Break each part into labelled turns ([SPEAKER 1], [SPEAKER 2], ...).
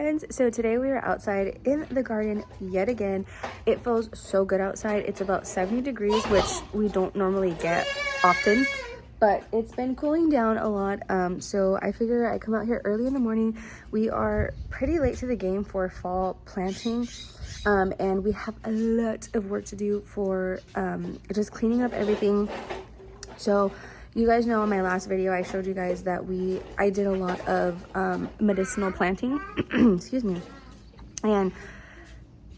[SPEAKER 1] friends. So today we are outside in the garden yet again. It feels so good outside. It's about 70 degrees, which we don't normally get often, but it's been cooling down a lot. So I figure I come out here early in the morning. We are pretty late to the game for fall planting, and we have a lot of work to do for just cleaning up everything. So you guys know in my last video I showed you guys that I did a lot of medicinal planting excuse me, and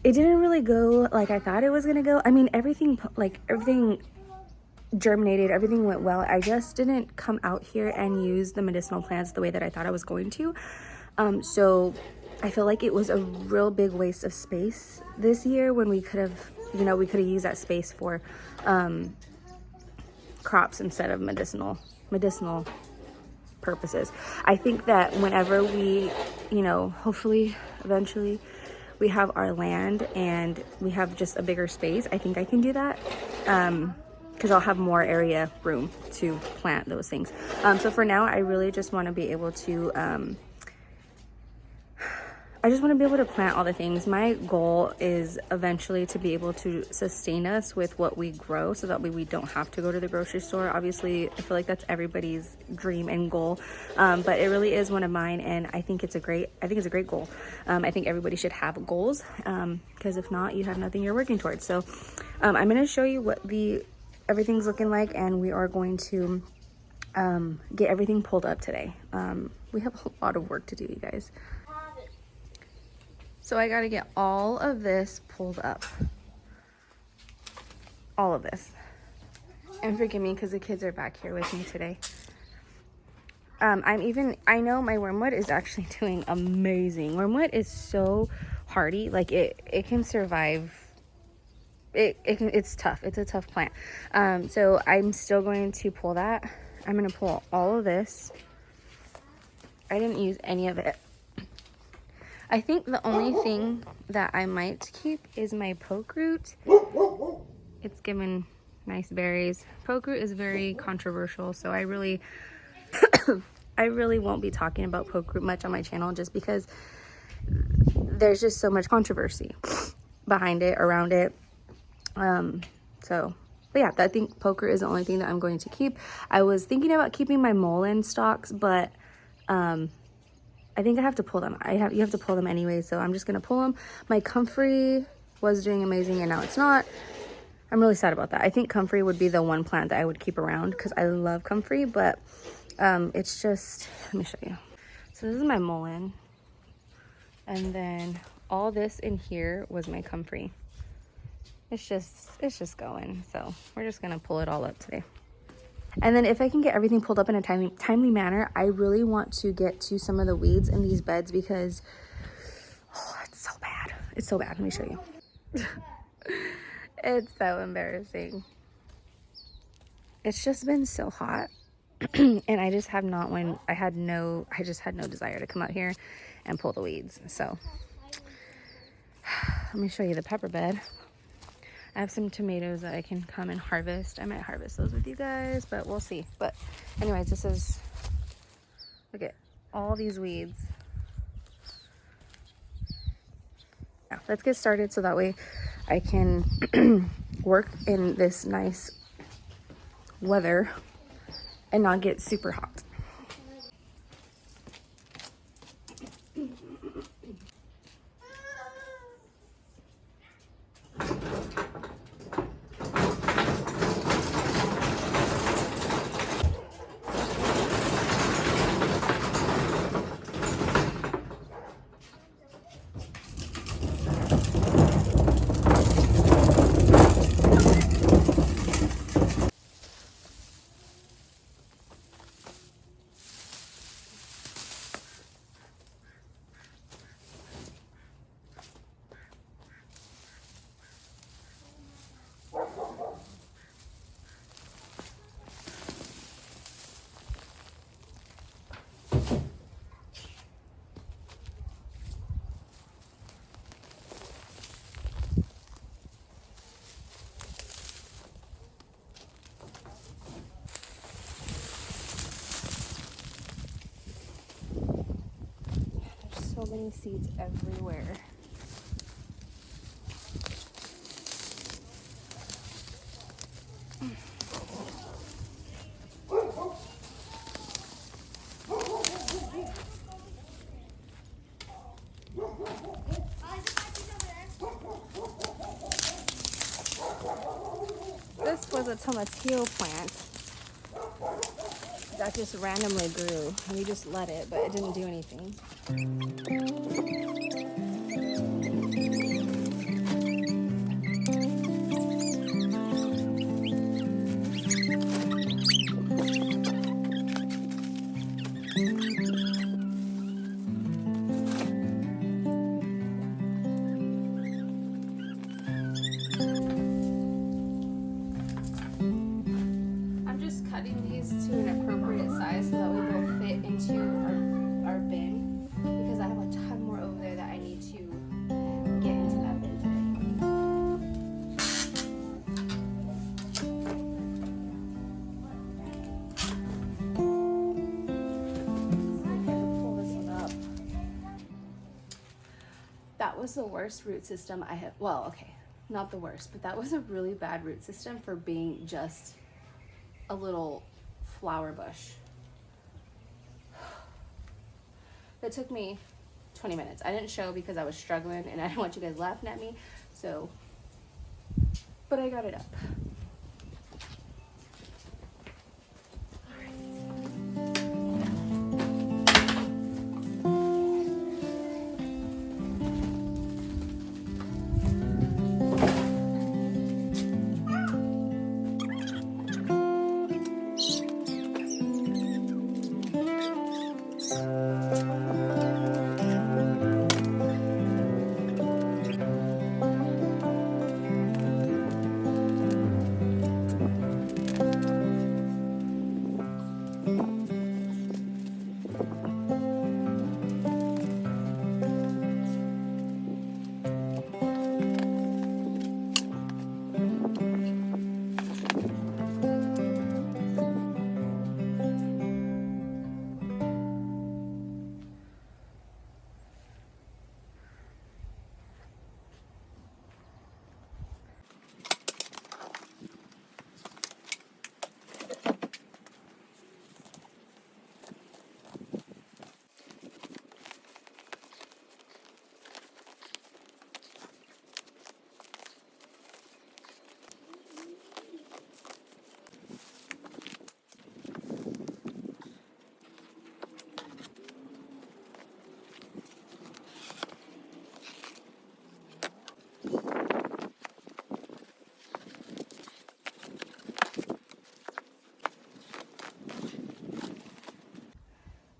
[SPEAKER 1] it didn't really go like I thought it was gonna go. I mean, everything germinated, everything went well. I just didn't come out here and use the medicinal plants the way that I thought I was going to. So I feel like it was a real big waste of space this year when we could have, used that space for crops instead of medicinal purposes. I think that whenever we, hopefully eventually we have our land and we have just a bigger space, I think I can do that, because I'll have more area room to plant those things. So for now, I really just want to be able to plant all the things. My goal is eventually to be able to sustain us with what we grow, so that way we don't have to go to the grocery store. Obviously, I feel like that's everybody's dream and goal, but it really is one of mine, and I think it's a great goal. I think everybody should have goals, because if not, you have nothing you're working towards. So I'm going to show you what everything's looking like, and we are going to get everything pulled up today. We have a lot of work to do, you guys. So I got to get all of this pulled up. All of this. And forgive me because the kids are back here with me today. I know my wormwood is actually doing amazing. Wormwood is so hardy. Like it can survive. It's tough. It's a tough plant. So I'm still going to pull that. I'm going to pull all of this. I didn't use any of it. I think the only thing that I might keep is my poke root. It's given nice berries. Poke root is very controversial, so I really won't be talking about poke root much on my channel, just because there's just so much controversy behind it, around it. But yeah, I think poke root is the only thing that I'm going to keep. I was thinking about keeping my mullein stalks, but I think I have to pull them. You have to pull them anyway, so I'm just gonna pull them. My comfrey was doing amazing, and now it's not. I'm really sad about that. I think comfrey would be the one plant that I would keep around, because I love comfrey, but it's just, let me show you. So this is my mullein, and then all this in here was my comfrey. It's just going, so we're just gonna pull it all up today. And then if I can get everything pulled up in a timely manner, I really want to get to some of the weeds in these beds, because it's so bad. It's so bad. Let me show you. It's so embarrassing. It's just been so hot. And I just have not I just had no desire to come out here and pull the weeds. So let me show you the pepper bed. I have some tomatoes that I can come and harvest. I might harvest those with you guys, but we'll see. But anyways, look at all these weeds. Yeah, let's get started so that way I can work in this nice weather and not get super hot. so many seeds everywhere. This was a tomatillo plant that just randomly grew, and we just let it, but it didn't do anything. I'm just cutting these to an appropriate size so that we will fit into our bin, because I have a ton more over there that I need to get into that bin today. Pull this one up. That was the worst root system I have. Well, okay, not the worst, but that was a really bad root system for being just a little flower bush. That took me 20 minutes. I didn't show because I was struggling and I didn't want you guys laughing at me. So, but I got it up.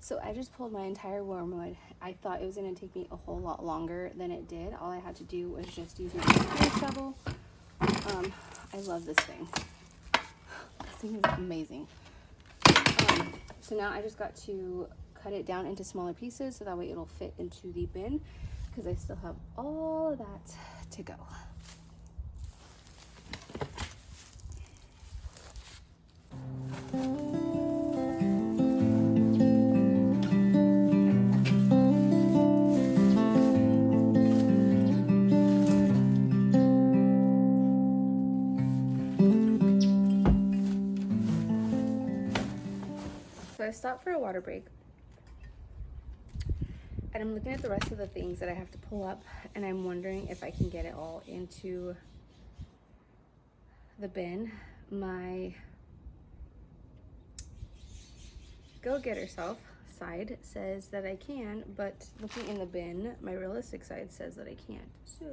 [SPEAKER 1] So I just pulled my entire wormwood. I thought it was going to take me a whole lot longer than it did. All I had to do was just use my spear shovel. I love this thing. This thing is amazing. So now I just got to cut it down into smaller pieces so that way it'll fit into the bin, because I still have all of that to go. So I stopped for a water break, and I'm looking at the rest of the things that I have to pull up, and I'm wondering if I can get it all into the bin. My go-getter self side says that I can, but looking in the bin, my realistic side says that I can't. So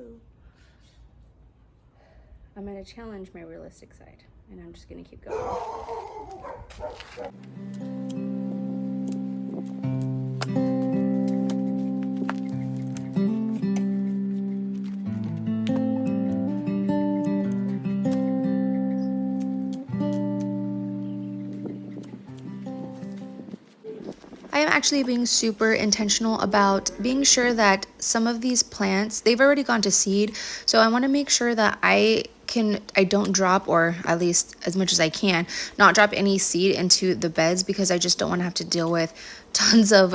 [SPEAKER 1] I'm going to challenge my realistic side, and I'm just going to keep going.
[SPEAKER 2] I am actually being super intentional about being sure that some of these plants, they've already gone to seed. So I want to make sure that I I don't drop, or at least as much as I can, not drop any seed into the beds, because I just don't want to have to deal with tons of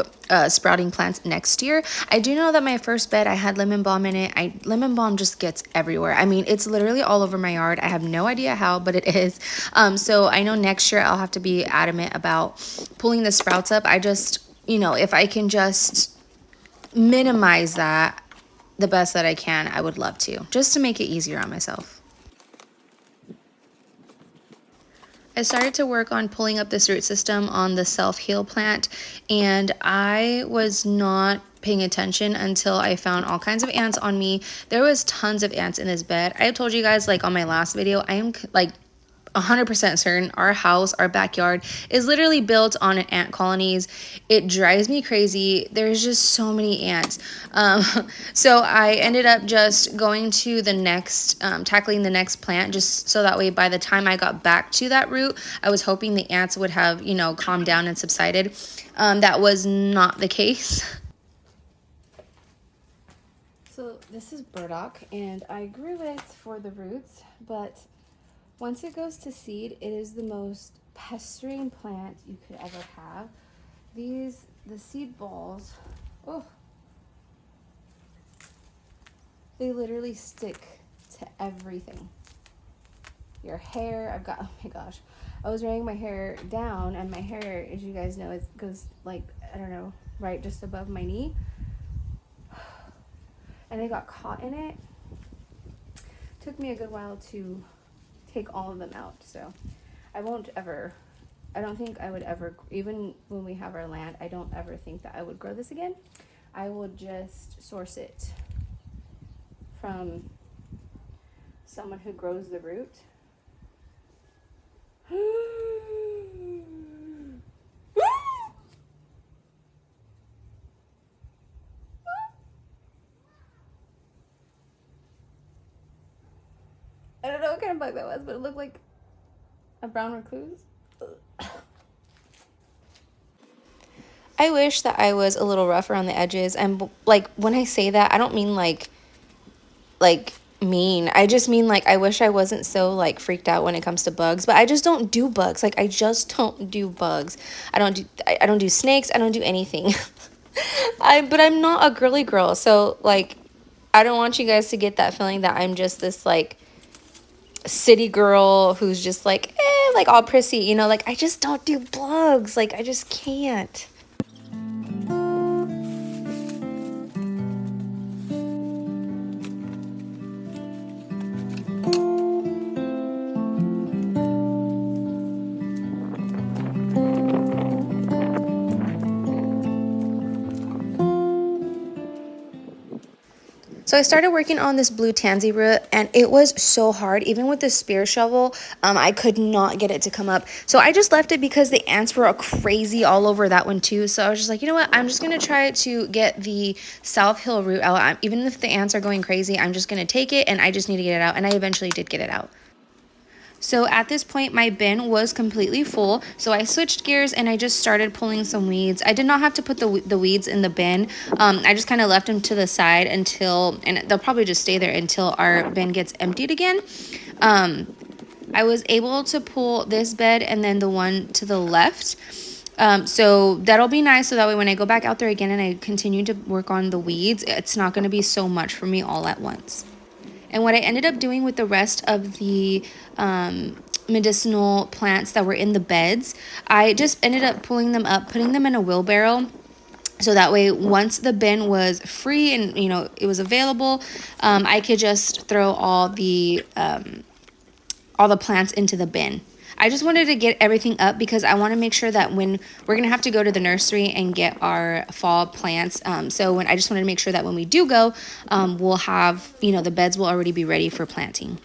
[SPEAKER 2] sprouting plants next year. I do know that my first bed, I had lemon balm in it. Lemon balm just gets everywhere. I mean, it's literally all over my yard. I have no idea how, but it is. So I know next year I'll have to be adamant about pulling the sprouts up. I just, you know, if I can just minimize that the best that I can, I would love to, just to make it easier on myself. I started to work on pulling up this root system on the self-heal plant, and I was not paying attention until I found all kinds of ants on me. There was tons of ants in this bed. I told you guys, like on my last video, I am like 100% certain our house, our backyard is literally built on ant colonies. It drives me crazy. There's just so many ants. So I ended up just going to the next, tackling the next plant, just so that way by the time I got back to that root, I was hoping the ants would have, you know, calmed down and subsided. That was not the case.
[SPEAKER 1] So this is burdock, and I grew it for the roots, but once it goes to seed, it is the most pestering plant you could ever have. The seed balls, oh, they literally stick to everything. Your hair, oh my gosh. I was wearing my hair down, and my hair, as you guys know, it goes like, I don't know, right just above my knee. And I got caught in it. Took me a good while to take all of them out, so I don't think I would ever, even when we have our land, I don't ever think that I would grow this again. I would just source it from someone who grows the root. I don't know what kind of bug that was, but it looked like a brown recluse.
[SPEAKER 2] I wish that I was a little rough around the edges, and like when I say that, I don't mean like mean. I just mean like I wish I wasn't so like freaked out when it comes to bugs, but I just don't do bugs. Like I just don't do bugs. I don't do snakes. I don't do anything. But I'm not a girly girl, so like I don't want you guys to get that feeling that I'm just this like city girl who's just like like all prissy, you know, like I just don't do bugs. Like I just can't. So I started working on this blue tansy root, and it was so hard. Even with the spear shovel, I could not get it to come up. So I just left it because the ants were crazy all over that one too. So I was just like, you know what? I'm just going to try to get the South Hill root out. Even if the ants are going crazy, I'm just going to take it, and I just need to get it out. And I eventually did get it out. So at this point, my bin was completely full. So I switched gears and I just started pulling some weeds. I did not have to put the weeds in the bin. I just kind of left them to the side until, and they'll probably just stay there until our bin gets emptied again. I was able to pull this bed and then the one to the left. So that'll be nice. So that way when I go back out there again and I continue to work on the weeds, it's not going to be so much for me all at once. And what I ended up doing with the rest of the medicinal plants that were in the beds, I just ended up pulling them up, putting them in a wheelbarrow. So that way, once the bin was free and, you know, it was available, I could just throw all the plants into the bin. I just wanted to get everything up because I want to make sure that when we're going to have to go to the nursery and get our fall plants. So I just wanted to make sure that when we do go, we'll have, you know, the beds will already be ready for planting.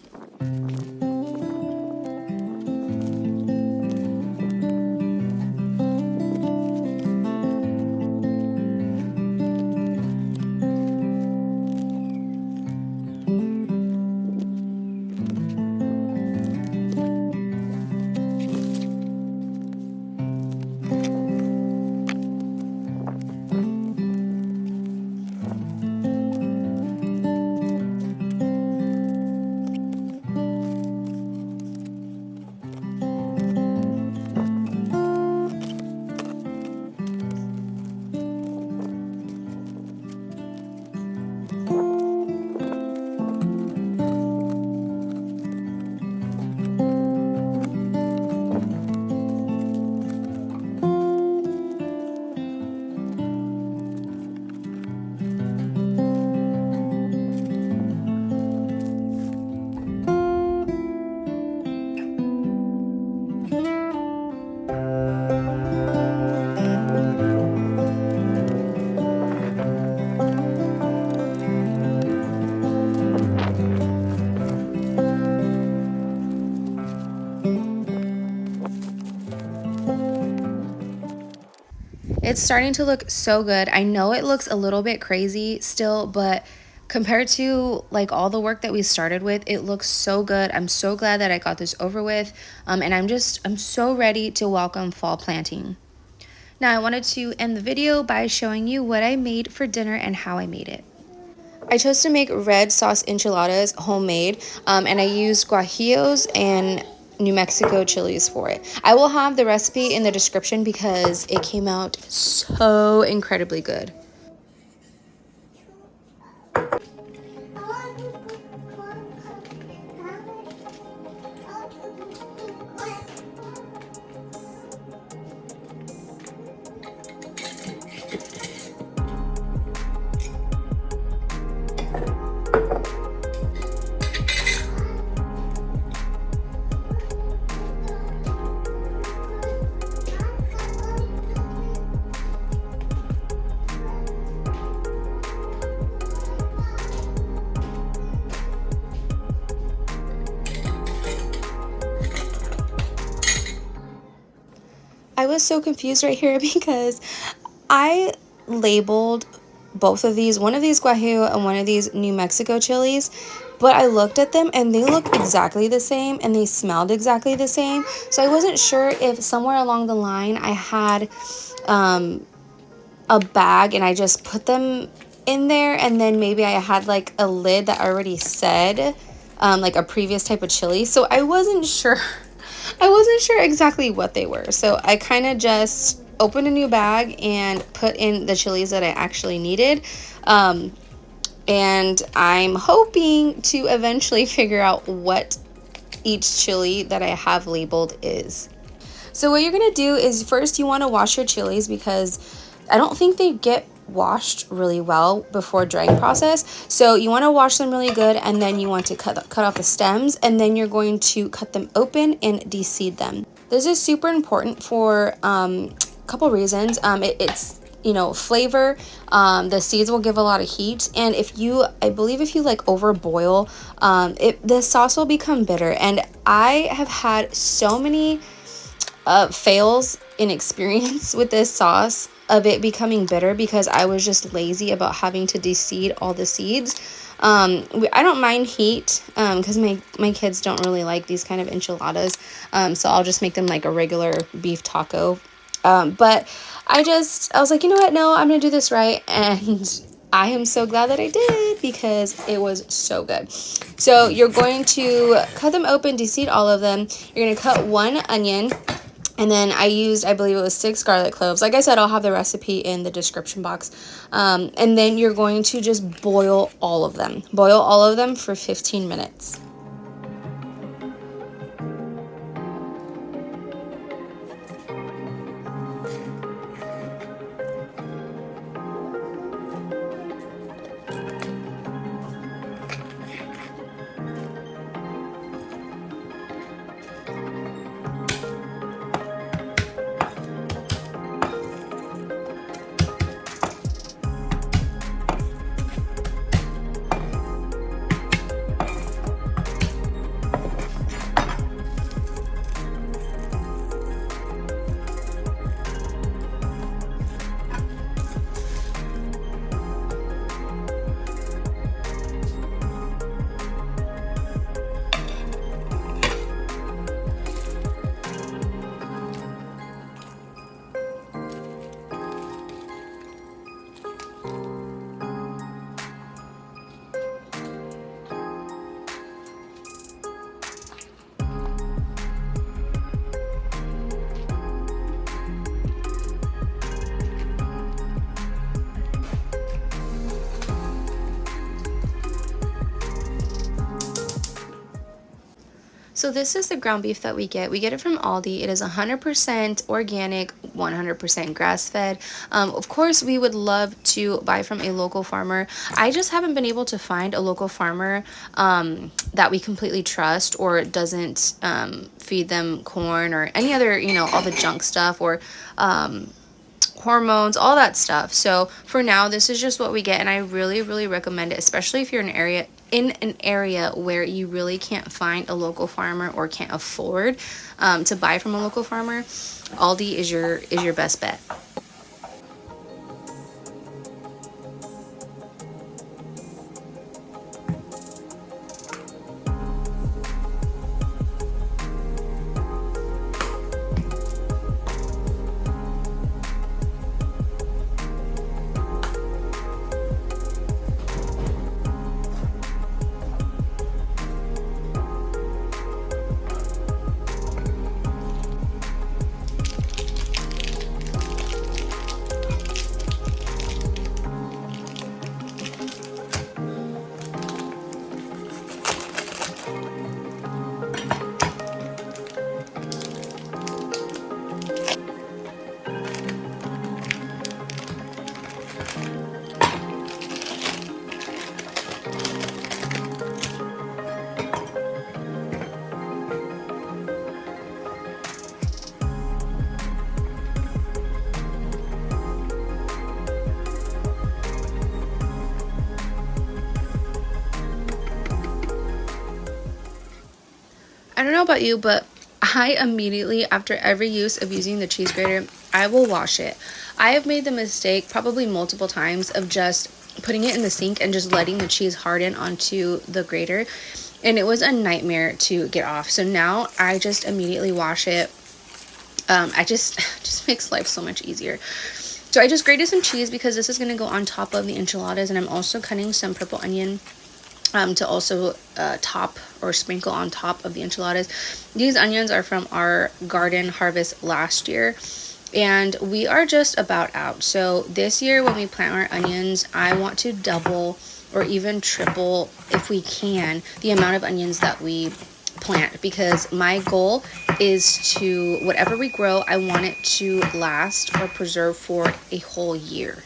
[SPEAKER 2] It's starting to look so good. I know it looks a little bit crazy still, but compared to like all the work that we started with, it looks so good. I'm so glad that I got this over with. And I'm so ready to welcome fall planting. Now I wanted to end the video by showing you what I made for dinner and how I made it. I chose to make red sauce enchiladas homemade, and I used guajillos and New Mexico chilies for it. I will have the recipe in the description because it came out so incredibly good. I was so confused right here because I labeled both of these, one of these Guajillo and one of these New Mexico chilies, but I looked at them and they looked exactly the same and they smelled exactly the same. So I wasn't sure if somewhere along the line I had a bag and I just put them in there, and then maybe I had like a lid that already said like a previous type of chili. So I wasn't sure. I wasn't sure exactly what they were. So I kind of just opened a new bag and put in the chilies that I actually needed. And I'm hoping to eventually figure out what each chili that I have labeled is. So what you're going to do is first you want to wash your chilies because I don't think they get washed really well before drying process. So you want to wash them really good, and then you want to cut off the stems, and then you're going to cut them open and deseed them. This is super important for a couple reasons. It's flavor. The seeds will give a lot of heat, and I believe if you like overboil, the sauce will become bitter. And I have had so many fails in experience with this sauce of it becoming bitter because I was just lazy about having to deseed all the seeds. I don't mind heat because my kids don't really like these kind of enchiladas, so I'll just make them like a regular beef taco. But I was like, you know what, no, I'm gonna do this right, and I am so glad that I did because it was so good. So you're going to cut them open, deseed all of them. You're gonna cut one onion. And then I believe it was 6 garlic cloves. Like I said, I'll have the recipe in the description box. And then you're going to just boil all of them. Boil all of them for 15 minutes. So this is the ground beef that we get. We get it from Aldi. It is 100% organic, 100% grass-fed. Of course, we would love to buy from a local farmer. I just haven't been able to find a local farmer that we completely trust or doesn't feed them corn or any other, all the junk stuff or hormones, all that stuff. So for now, this is just what we get, and I really, really recommend it, especially if you're in an area where you really can't find a local farmer or can't afford to buy from a local farmer. Aldi is your best bet. don't know about you, but I immediately, after every use of using the cheese grater, I will wash it. I have made the mistake probably multiple times of just putting it in the sink and just letting the cheese harden onto the grater, and it was a nightmare to get off. So now I just immediately wash it. I just makes life so much easier. So I just grated some cheese because this is going to go on top of the enchiladas, and I'm also cutting some purple onion to also top or sprinkle on top of the enchiladas. These onions are from our garden harvest last year, and we are just about out. So this year when we plant our onions, I want to double or even triple, if we can, the amount of onions that we plant, because my goal is to, whatever we grow, I want it to last or preserve for a whole year.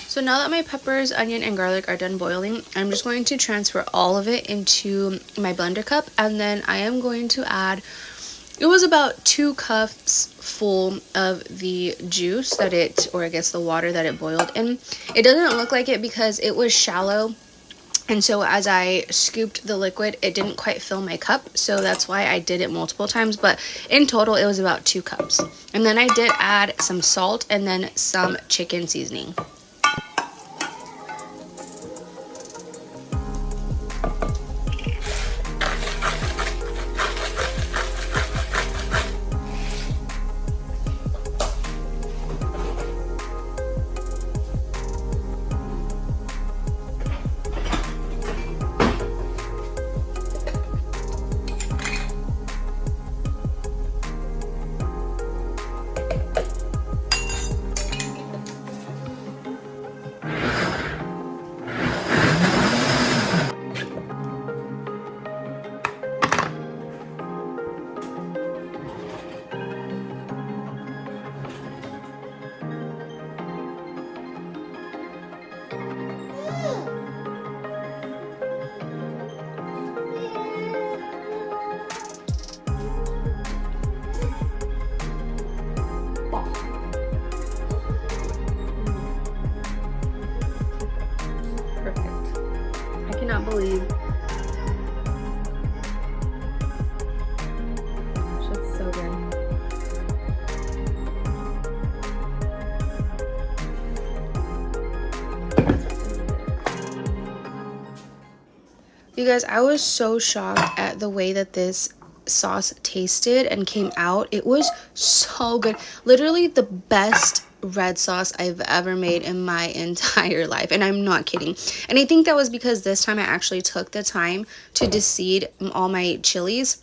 [SPEAKER 2] So now that my peppers, onion, and garlic are done boiling, I'm just going to transfer all of it into my blender cup, and then I am going to add, it was about 2 cups full of the juice that it, or I guess the water that it boiled in. It doesn't look like it because it was shallow, and so as I scooped the liquid, it didn't quite fill my cup, so that's why I did it multiple times, but in total it was about 2 cups. And then I did add some salt and then some chicken seasoning. Cannot believe it's so good. You guys, I was so shocked at the way that this sauce tasted and came out. It was so good. Literally the best red sauce I've ever made in my entire life, and I'm not kidding. And I think that was because this time I actually took the time to deseed all my chilies.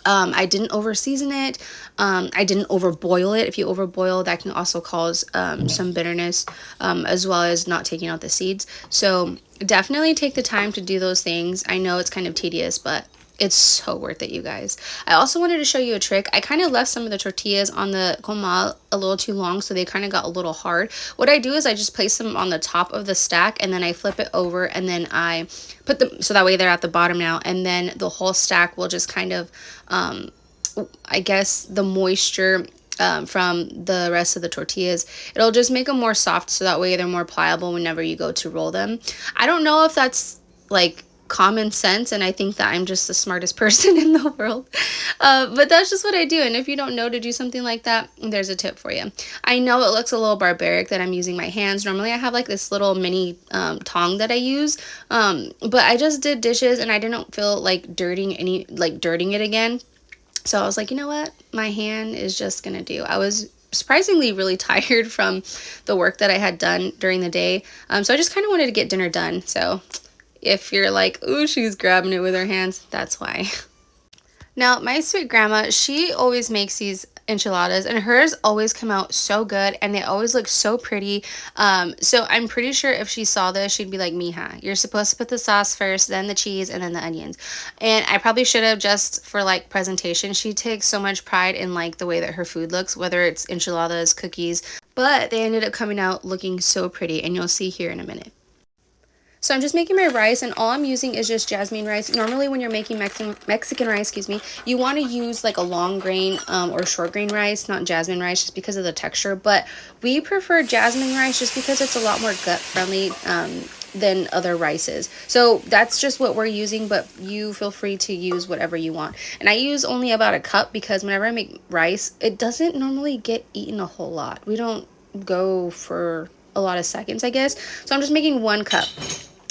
[SPEAKER 2] I didn't over season it. I didn't overboil it. If you overboil, that can also cause some bitterness, as well as not taking out the seeds. So definitely take the time to do those things. I know it's kind of tedious, but it's so worth it, you guys. I also wanted to show you a trick. I kind of left some of the tortillas on the comal a little too long, so they kind of got a little hard. What I do is I just place them on the top of the stack, and then I flip it over, and then I put them, so that way they're at the bottom now, and then the whole stack will just kind of, I guess, the moisture from the rest of the tortillas, it'll just make them more soft, so that way they're more pliable whenever you go to roll them. I don't know if that's like common sense, and I think that I'm just the smartest person in the world, but that's just what I do. And if you don't know to do something like that, there's a tip for you. I know it looks a little barbaric that I'm using my hands. Normally I have like this little mini tong that I use, but I just did dishes and I didn't feel like dirtying it again. So I was like, you know what, my hand is just gonna do. I was surprisingly really tired from the work that I had done during the day. So I just kind of wanted to get dinner done. So if you're like, ooh, she's grabbing it with her hands, that's why. Now, my sweet grandma, she always makes these enchiladas, and hers always come out so good, and they always look so pretty. So I'm pretty sure if she saw this, she'd be like, mija, you're supposed to put the sauce first, then the cheese, and then the onions. And I probably should have, just for like presentation. She takes so much pride in like the way that her food looks, whether it's enchiladas, cookies, but they ended up coming out looking so pretty, and you'll see here in a minute. So I'm just making my rice, and all I'm using is just jasmine rice. Normally when you're making Mexican rice, you want to use like a long grain or short grain rice, not jasmine rice, just because of the texture. But we prefer jasmine rice just because it's a lot more gut friendly than other rices. So that's just what we're using, but you feel free to use whatever you want. And I use only about a cup because whenever I make rice, it doesn't normally get eaten a whole lot. We don't go for a lot of seconds, I guess. So I'm just making 1 cup.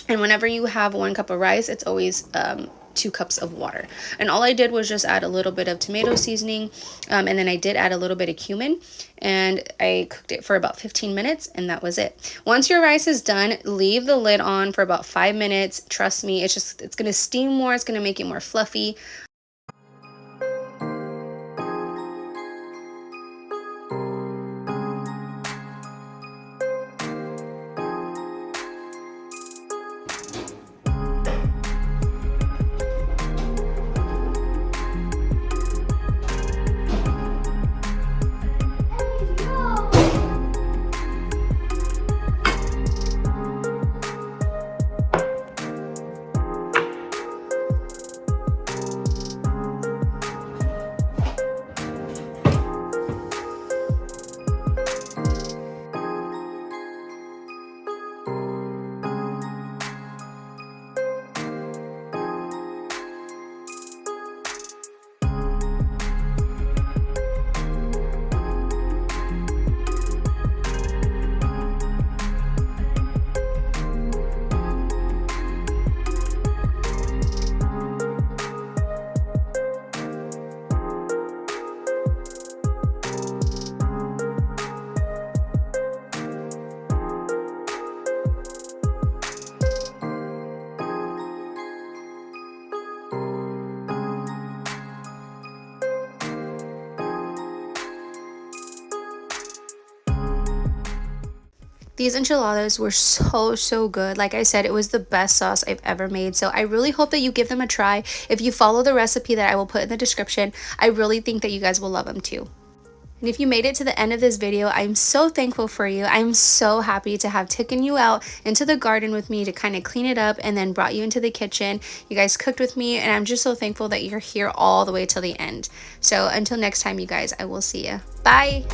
[SPEAKER 2] And whenever you have 1 cup of rice, it's always 2 cups of water. And all I did was just add a little bit of tomato seasoning, and then I did add a little bit of cumin, and I cooked it for about 15 minutes, and that was it. Once your rice is done, leave the lid on for about 5 minutes. Trust me, it's going to steam more. It's going to make it more fluffy. These enchiladas were so good. Like I said, it was the best sauce I've ever made. So I really hope that you give them a try. If you follow the recipe that I will put in the description, I really think that you guys will love them too. And if you made it to the end of this video, I'm so thankful for you. I'm so happy to have taken you out into the garden with me to kind of clean it up and then brought you into the kitchen. You guys cooked with me, and I'm just so thankful that you're here all the way till the end. So until next time, you guys, I will see you. Bye!